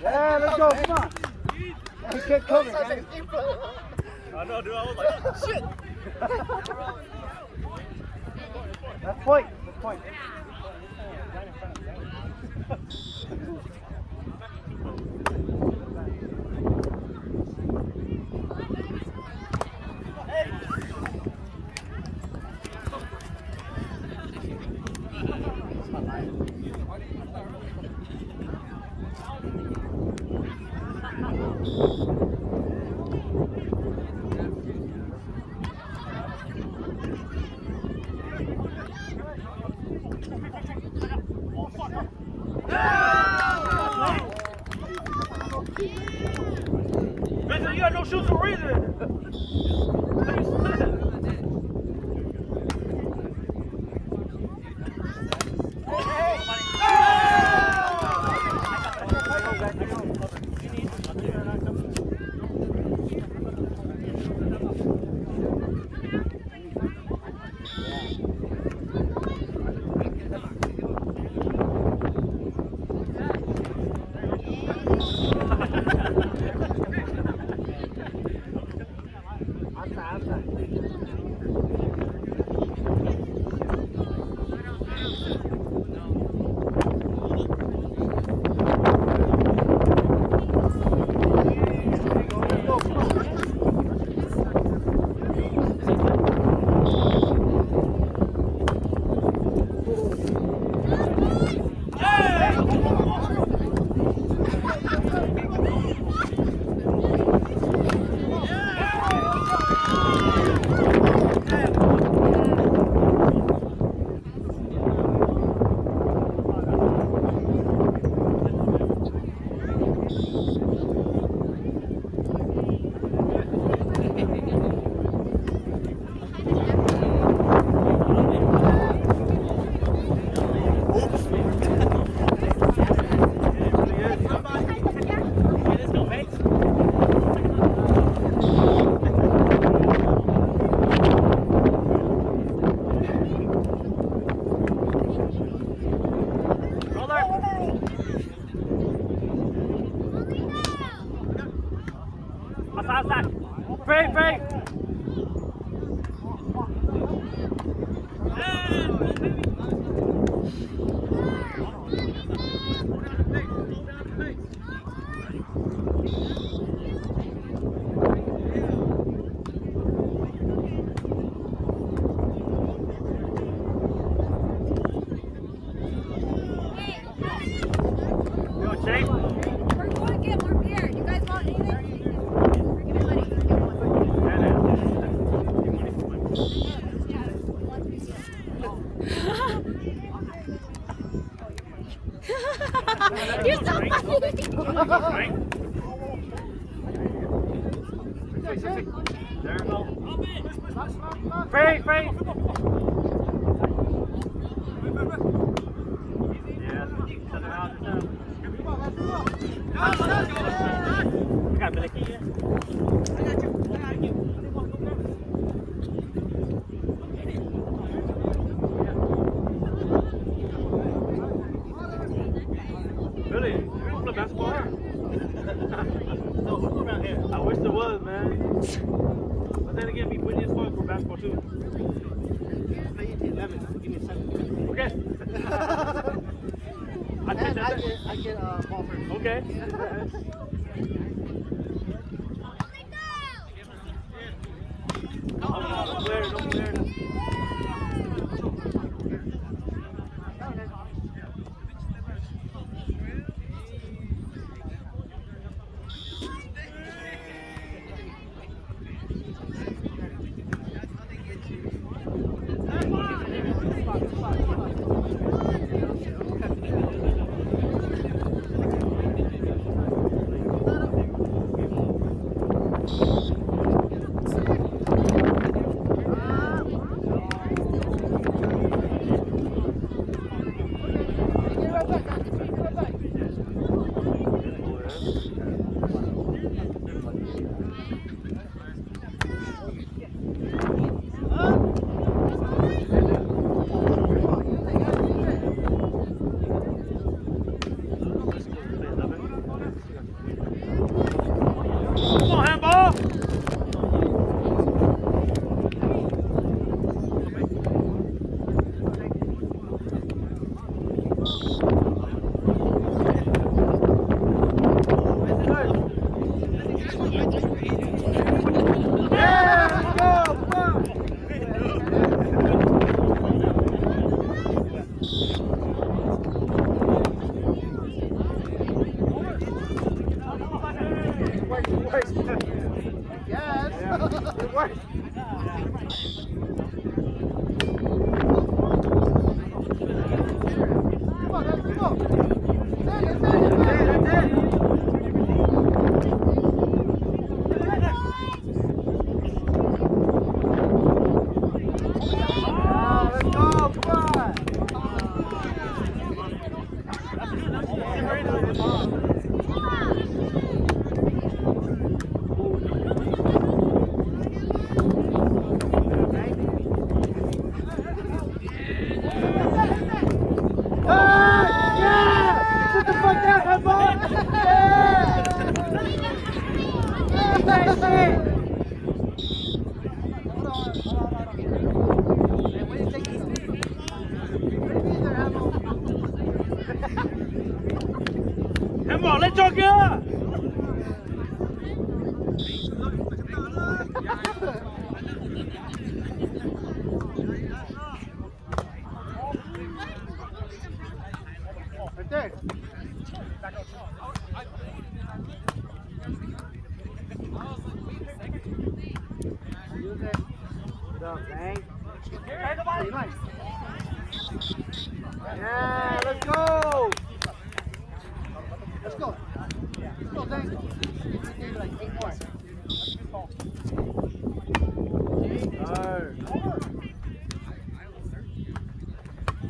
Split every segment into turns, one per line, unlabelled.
Yeah, let's go. Come on. He kept coming, guys.
I know, dude. I was like, oh, shit.
That's point. That's point.
Vincent, you got no shoes for a reason. Break, break.
You're so funny.
There we go. Break, break. Yeah, send it out. You got Billy here? I got you. Really? You don't play basketball? No, who's around here? I wish there was, man. But then again, we win this for basketball too. Play it 11. Give me a 7. Okay. I get ball first. Okay. Don't flare, don't flare. Em bỏ lên cho kia.
Right there. Use it. Good job, Zane. Nice. Yeah, let's go. Let's go. Let's go, Zane. We need like 8 more.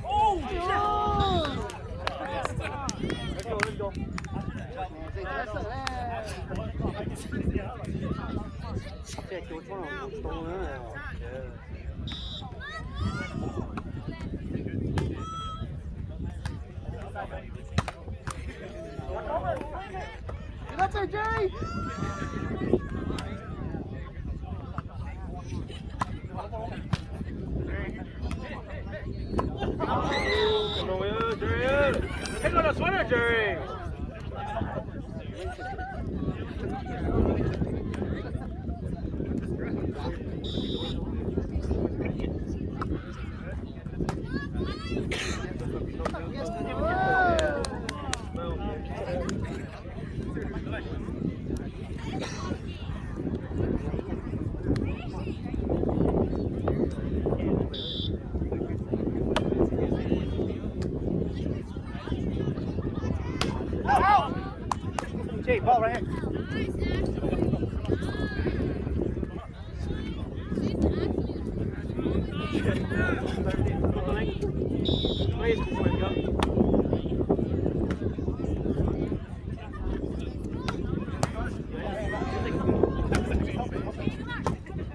Oh,
Let's go, let's go. Check what's wrong. What's going on? Get up there, Jerry!
Come on, Jerry. Take on the sweater, Jerry.
Jay, ball right here.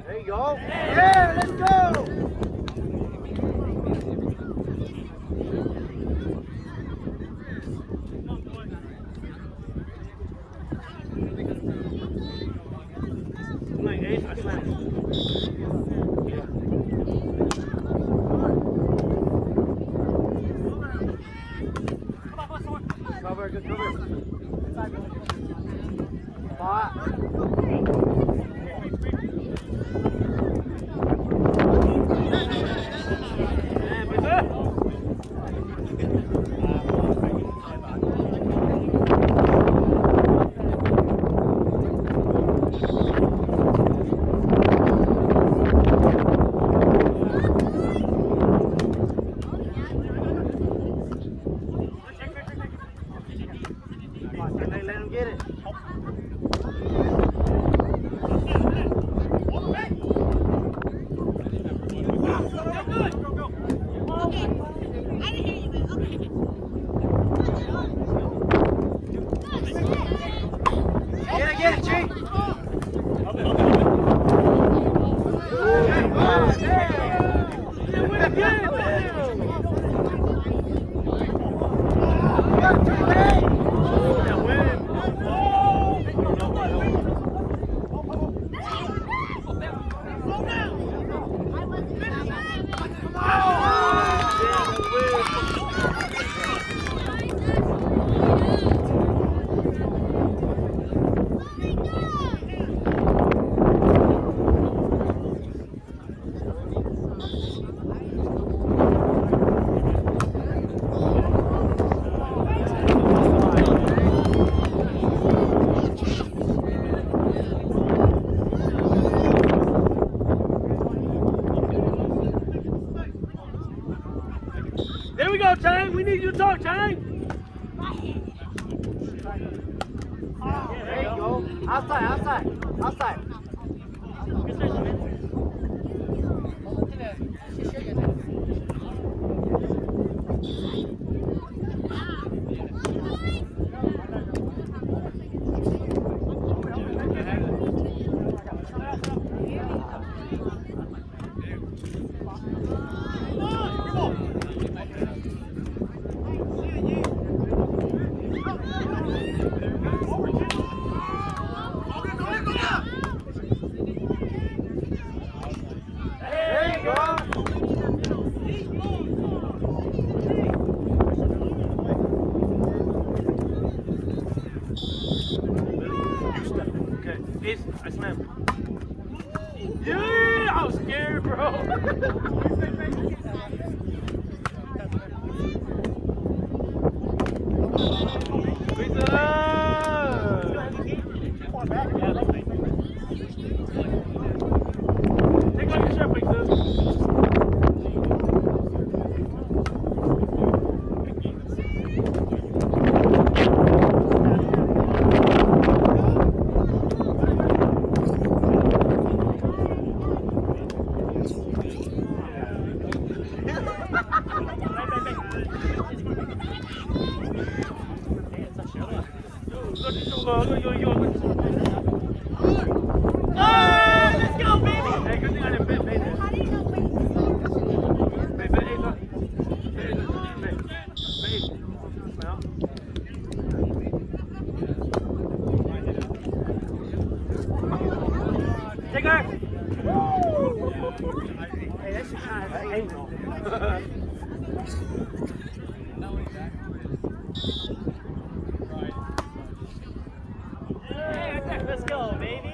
There you go. Yeah, let's go. Cover, good cover. Spot. Let him get it. Get it, G.
go, Chang. We need you to talk, Chang.
There you go. Outside, outside, outside.
Okay, Ace, I slam. Yeah, I was scared, bro. Squeeze it up. Take off your shirt, please, sis. Let's go, baby! Hey, good thing I didn't fit, baby. Take her! Hey, that's just kind of angle.
Let's go, baby.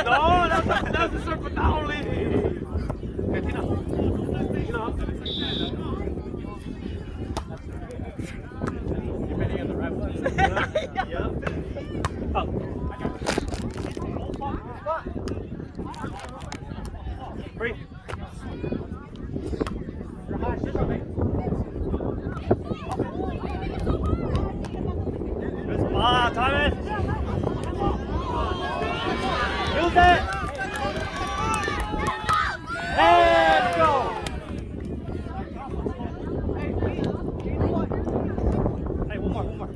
No, that's the circle down, lady. Okay, Tina.
You're betting on the right one.
Yep. Oh. Free. Thomas. Use it. Let's go. Hey, one more.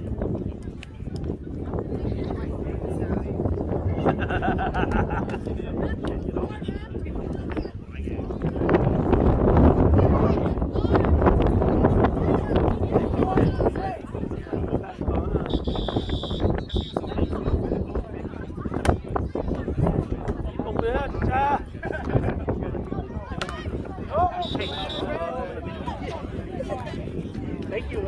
Thank you.